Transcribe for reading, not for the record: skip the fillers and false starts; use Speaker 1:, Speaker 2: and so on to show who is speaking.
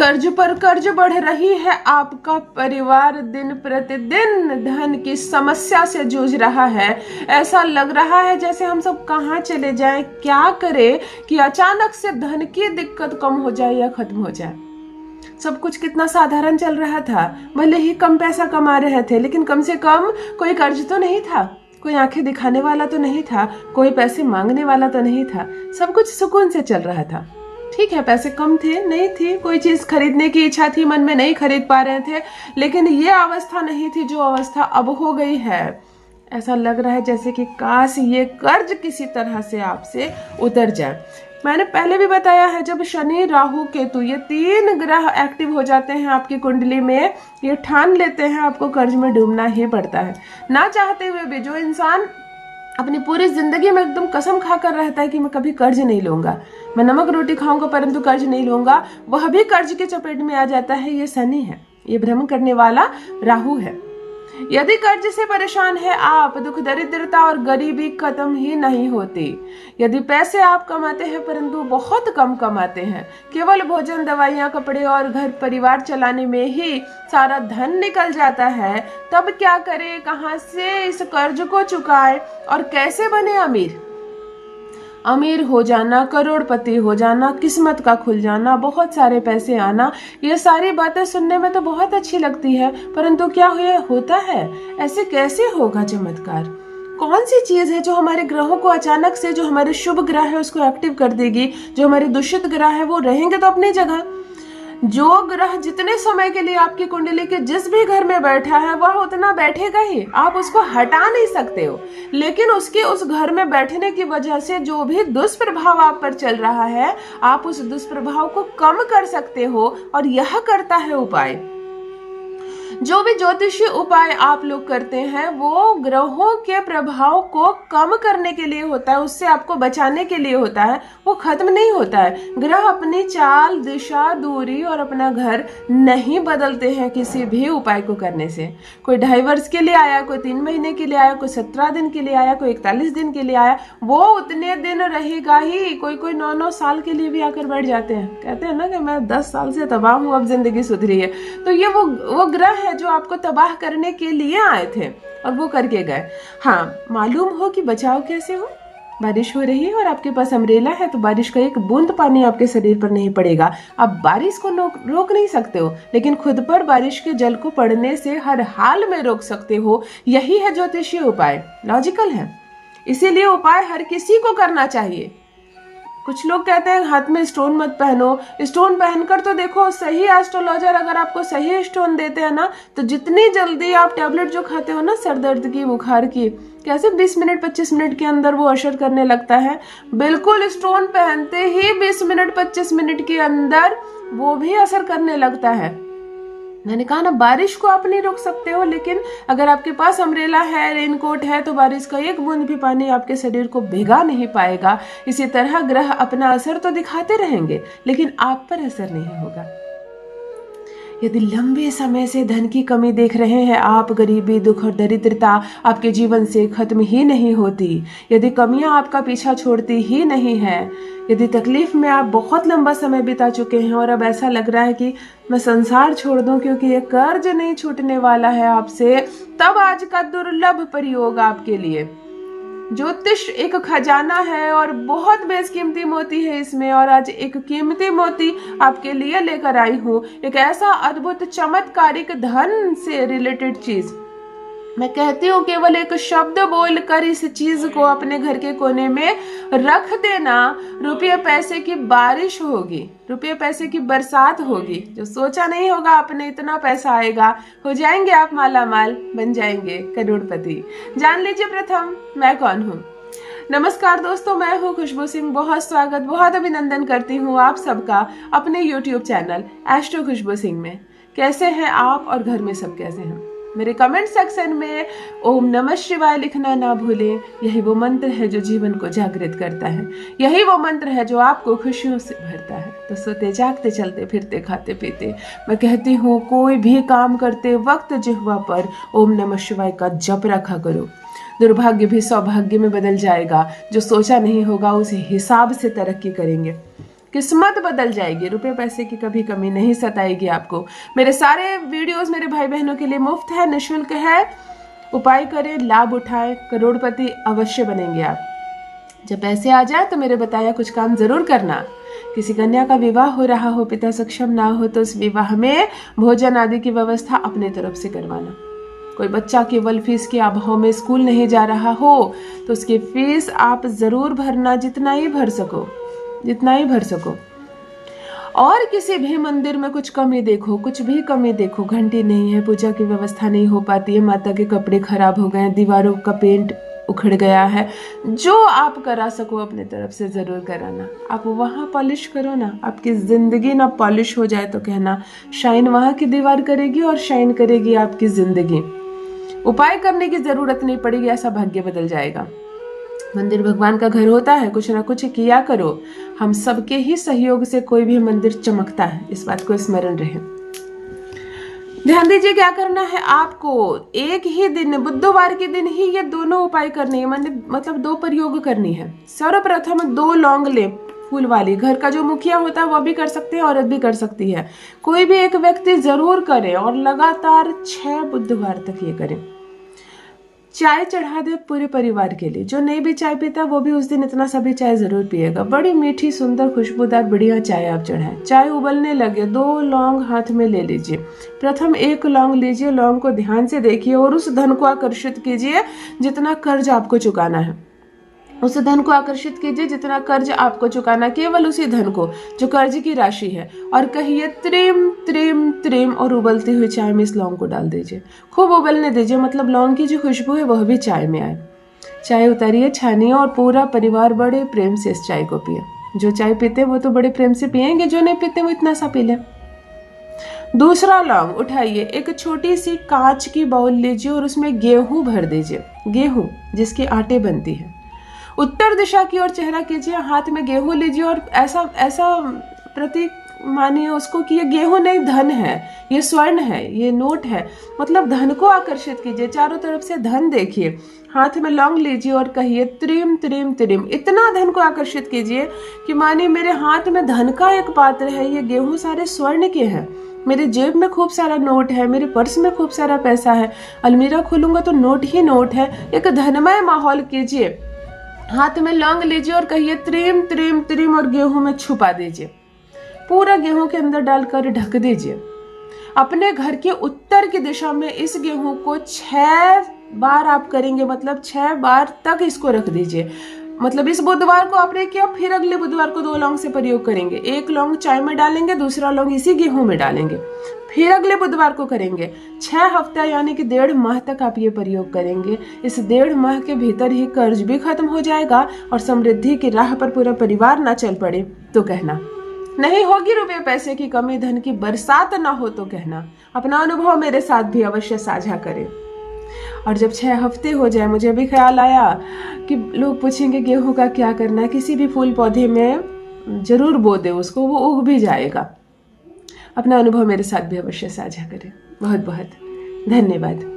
Speaker 1: कर्ज पर कर्ज बढ़ रही है, आपका परिवार दिन प्रतिदिन धन की समस्या से जूझ रहा है। ऐसा लग रहा है जैसे हम सब कहाँ चले जाएं, क्या करें कि अचानक से धन की दिक्कत कम हो जाए या खत्म हो जाए। सब कुछ कितना साधारण चल रहा था, भले ही कम पैसा कमा रहे थे, लेकिन कम से कम कोई कर्ज तो नहीं था, कोई आंखें दिखाने वाला तो नहीं था, कोई पैसे मांगने वाला तो नहीं था, सब कुछ सुकून से चल रहा था। ठीक है, पैसे कम थे, नहीं थी कोई चीज खरीदने की इच्छा थी मन में, नहीं खरीद पा रहे थे, लेकिन ये अवस्था नहीं थी जो अवस्था अब हो गई है। ऐसा लग रहा है जैसे कि काश ये कर्ज किसी तरह से आपसे उतर जाए। मैंने पहले भी बताया है, जब शनि राहु केतु ये 3 ग्रह एक्टिव हो जाते हैं आपकी कुंडली में, ये ठान लेते हैं आपको कर्ज में डूबना ही पड़ता है। ना चाहते हुए भी जो इंसान अपनी पूरी जिंदगी में एकदम कसम खाकर रहता है कि मैं कभी कर्ज नहीं लूंगा, मैं नमक रोटी खाऊंगा परंतु कर्ज नहीं लूंगा, वह भी कर्ज के चपेट में आ जाता है। ये शनि है, ये भ्रमण करने वाला राहु है। यदि कर्ज से परेशान है आप, दुख दरिद्रता और गरीबी खत्म ही नहीं होती। यदि पैसे आप कमाते हैं परंतु बहुत कम कमाते हैं, केवल भोजन दवाइयाँ कपड़े और घर परिवार चलाने में ही सारा धन निकल जाता है, तब क्या करें, कहाँ से इस कर्ज को चुकाए और कैसे बने अमीर। अमीर हो जाना, करोड़पति हो जाना, किस्मत का खुल जाना, बहुत सारे पैसे आना, ये सारी बातें सुनने में तो बहुत अच्छी लगती है, परंतु क्या होता है, ऐसे कैसे होगा चमत्कार। कौन सी चीज है जो हमारे ग्रहों को अचानक से, जो हमारे शुभ ग्रह है उसको एक्टिव कर देगी, जो हमारे दूषित ग्रह है वो रहेंगे तो अपनी जगह। जो ग्रह जितने समय के लिए आपकी कुंडली के जिस भी घर में बैठा है वह उतना बैठेगा ही, आप उसको हटा नहीं सकते हो, लेकिन उसके उस घर में बैठने की वजह से जो भी दुष्प्रभाव आप पर चल रहा है, आप उस दुष्प्रभाव को कम कर सकते हो। और यह करता है उपाय। जो भी ज्योतिषीय उपाय आप लोग करते हैं वो ग्रहों के प्रभाव को कम करने के लिए होता है, उससे आपको बचाने के लिए होता है, वो खत्म नहीं होता है। ग्रह अपनी चाल, दिशा, दूरी और अपना घर नहीं बदलते हैं किसी भी उपाय को करने से। कोई 2.5 वर्ष के लिए आया, कोई 3 महीने के लिए आया, कोई 17 दिन के लिए आया, कोई 41 दिन के लिए आया, वो उतने दिन रहेगा ही। कोई 9-9 साल के लिए भी आकर बैठ जाते हैं, कहते हैं ना कि मैं 10 साल से तबाह हूँ, अब जिंदगी सुधरी है। तो ये वो ग्रह है जो आपको तबाह करने के लिए आए थे और वो करके गए। हाँ, मालूम हो कि बचाव कैसे हो। बारिश हो रही है और आपके पास अम्ब्रेला है तो बारिश का एक बूंद पानी आपके शरीर पर नहीं पड़ेगा। आप बारिश को रोक नहीं सकते हो, लेकिन खुद पर बारिश के जल को पड़ने से हर हाल में रोक सकते हो। यही है ज्योतिषीय उपाय, लॉजिकल है, इसीलिए उपाय हर किसी को करना चाहिए। कुछ लोग कहते हैं हाथ में स्टोन मत पहनो, स्टोन पहनकर तो देखो, सही एस्ट्रोलॉजर अगर आपको सही स्टोन देते हैं ना, तो जितनी जल्दी आप टैबलेट जो खाते हो ना सर दर्द की, बुखार की, कैसे 20 मिनट 25 मिनट के अंदर वो असर करने लगता है। बिल्कुल स्टोन पहनते ही 20 मिनट 25 मिनट के अंदर वो भी असर करने लगता है। मैंने कहा ना, बारिश को आप नहीं रोक सकते हो, लेकिन अगर आपके पास अम्ब्रेला है, रेनकोट है, तो बारिश का एक बूंद भी पानी आपके शरीर को भिगा नहीं पाएगा। इसी तरह ग्रह अपना असर तो दिखाते रहेंगे, लेकिन आप पर असर नहीं होगा। यदि लंबे समय से धन की कमी देख रहे हैं आप, गरीबी, दुख और दरिद्रता आपके जीवन से खत्म ही नहीं होती, यदि कमियां आपका पीछा छोड़ती ही नहीं है, यदि तकलीफ में आप बहुत लंबा समय बिता चुके हैं और अब ऐसा लग रहा है कि मैं संसार छोड़ दूं क्योंकि ये कर्ज नहीं छूटने वाला है आपसे, तब आज का दुर्लभ प्रयोग आपके लिए। ज्योतिष एक खजाना है और बहुत बेशकीमती मोती है इसमें, और आज एक कीमती मोती आपके लिए लेकर आई हूँ, एक ऐसा अद्भुत चमत्कारिक धन से रिलेटेड चीज। मैं कहती हूँ केवल एक शब्द बोलकर इस चीज को अपने घर के कोने में रख देना, रुपये पैसे की बारिश होगी, रुपये पैसे की बरसात होगी। जो सोचा नहीं होगा आपने इतना पैसा आएगा, हो जाएंगे आप माला माल, बन जाएंगे करोड़पति। जान लीजिए प्रथम मैं कौन हूँ। नमस्कार दोस्तों, मैं हूँ खुशबू सिंह। बहुत स्वागत, बहुत अभिनंदन करती हूँ आप सबका अपने YouTube चैनल एस्ट्रो खुशबू सिंह में। कैसे हैं आप और घर में सब कैसे हैं? मेरे कमेंट सेक्शन में ओम नमः शिवाय लिखना ना भूलें। यही वो मंत्र है जो जीवन को जागृत करता है, यही वो मंत्र है जो आपको खुशियों से भरता है। तो सोते जागते, चलते फिरते, खाते पीते, मैं कहती हूँ कोई भी काम करते वक्त जिह्वा पर ओम नमः शिवाय का जप रखा करो। दुर्भाग्य भी सौभाग्य में बदल जाएगा। जो सोचा नहीं होगा उस हिसाब से तरक्की करेंगे। किस्मत बदल जाएगी। रुपए पैसे की कभी कमी नहीं सताएगी आपको। मेरे सारे वीडियोस मेरे भाई बहनों के लिए मुफ्त है, निःशुल्क है। उपाय करें, लाभ उठाएं, करोड़पति अवश्य बनेंगे आप। जब पैसे आ जाए तो मेरे बताया कुछ काम जरूर करना। किसी कन्या का विवाह हो रहा हो, पिता सक्षम ना हो, तो उस विवाह में भोजन आदि की व्यवस्था अपने तरफ से करवाना। कोई बच्चा केवल फीस के अभाव में स्कूल नहीं जा रहा हो तो उसकी फीस आप जरूर भरना, जितना ही भर सको। और किसी भी मंदिर में कुछ कमी देखो, कुछ भी कमी देखो, घंटी नहीं है, पूजा की व्यवस्था नहीं हो पाती है, माता के कपड़े खराब हो गए, दीवारों का पेंट उखड़ गया है, जो आप करा सको अपने तरफ से जरूर कराना। आप वहां पॉलिश करो ना, आपकी जिंदगी ना पॉलिश हो जाए तो कहना, शाइन वहां की दीवार करेगी और शाइन करेगी आपकी जिंदगी। उपाय करने की जरूरत नहीं पड़ेगी, ऐसा भाग्य बदल जाएगा। मंदिर भगवान का घर होता है, कुछ ना कुछ किया करो। हम सबके ही सहयोग से कोई भी मंदिर चमकता है, इस बात को स्मरण रहे। ध्यान दीजिए क्या करना है आपको। एक ही दिन, बुधवार के दिन ही ये दोनों उपाय करने हैं, मतलब 2 प्रयोग करनी है। सर्वप्रथम 2 लौंग ले, फूल वाली। घर का जो मुखिया होता है वह भी कर सकते हैं, औरत भी कर सकती है। कोई भी एक व्यक्ति जरूर करे और लगातार 6 बुधवार तक ये करें। चाय चढ़ा दे पूरे परिवार के लिए। जो नहीं भी चाय पीता वो भी उस दिन इतना सा भी चाय जरूर पिएगा। बड़ी मीठी, सुंदर, खुशबूदार, बढ़िया चाय आप चढ़ाएं। चाय उबलने लगे, 2 लौंग हाथ में ले लीजिए। प्रथम 1 लौंग लीजिए, लौंग को ध्यान से देखिए और उस धन को आकर्षित कीजिए जितना कर्ज आपको चुकाना है। उस धन को आकर्षित कीजिए जितना कर्ज आपको चुकाना, केवल उसी धन को जो कर्ज की राशि है, और कहिए त्रिम त्रिम त्रिम, और उबलती हुई चाय में इस लौंग को डाल दीजिए। खूब उबलने दीजिए, मतलब लौंग की जो खुशबू है वह भी चाय में आए। चाय उतारिए, छानिए और पूरा परिवार बड़े प्रेम से इस चाय को पिए। जो चाय पीते वो तो बड़े प्रेम से पिएंगे, जो नहीं पीते वो इतना सा पी ले। दूसरा लौंग उठाइए, एक छोटी सी कांच की बाउल लीजिए और उसमें गेहूं भर दीजिए। गेहूं जिसके आटे बनती है। उत्तर दिशा की ओर चेहरा कीजिए, हाथ में गेहूं लीजिए और ऐसा प्रतीक मानिए उसको कि ये गेहूं नहीं, धन है, ये स्वर्ण है, ये नोट है। मतलब धन को आकर्षित कीजिए, चारों तरफ से धन देखिए। हाथ में लौंग लीजिए और कहिए त्रिम त्रिम त्रिम। इतना धन को आकर्षित कीजिए कि मानिए मेरे हाथ में धन का एक पात्र है, ये गेहूं सारे स्वर्ण के हैं। मेरे जेब में खूब सारा नोट है, मेरे पर्स में खूब सारा पैसा है, अलमीरा खोलूंगा तो नोट ही नोट है। एक धनमय माहौल कीजिए। हाथ में लौंग लीजिए और कहिए त्रिम त्रिम त्रिम और गेहूं में छुपा दीजिए। पूरा गेहूं के अंदर डालकर ढक दीजिए। अपने घर के उत्तर की दिशा में इस गेहूं को 6 बार आप करेंगे, मतलब 6 बार तक इसको रख दीजिए। मतलब इस बुधवार को आपने किया, फिर अगले बुधवार को 2 लौंग से प्रयोग करेंगे। 1 लौंग चाय में डालेंगे, दूसरा लौंग इसी गेहूं में डालेंगे, फिर अगले बुधवार को करेंगे। 6 हफ्ता यानी कि 1.5 माह तक आप ये प्रयोग करेंगे। इस 1.5 माह के भीतर ही कर्ज भी खत्म हो जाएगा और समृद्धि की राह पर पूरा परिवार ना चल पड़े तो कहना। नहीं होगी रुपए पैसे की कमी, धन की बरसात ना हो तो कहना। अपना अनुभव मेरे साथ भी अवश्य साझा करें। और जब 6 हफ्ते हो जाए, मुझे भी ख्याल आया कि लोग पूछेंगे गेहूं का क्या करना है, किसी भी फूल पौधे में जरूर बो दे उसको, वो उग भी जाएगा। अपना अनुभव मेरे साथ भी अवश्य साझा करें। बहुत बहुत धन्यवाद।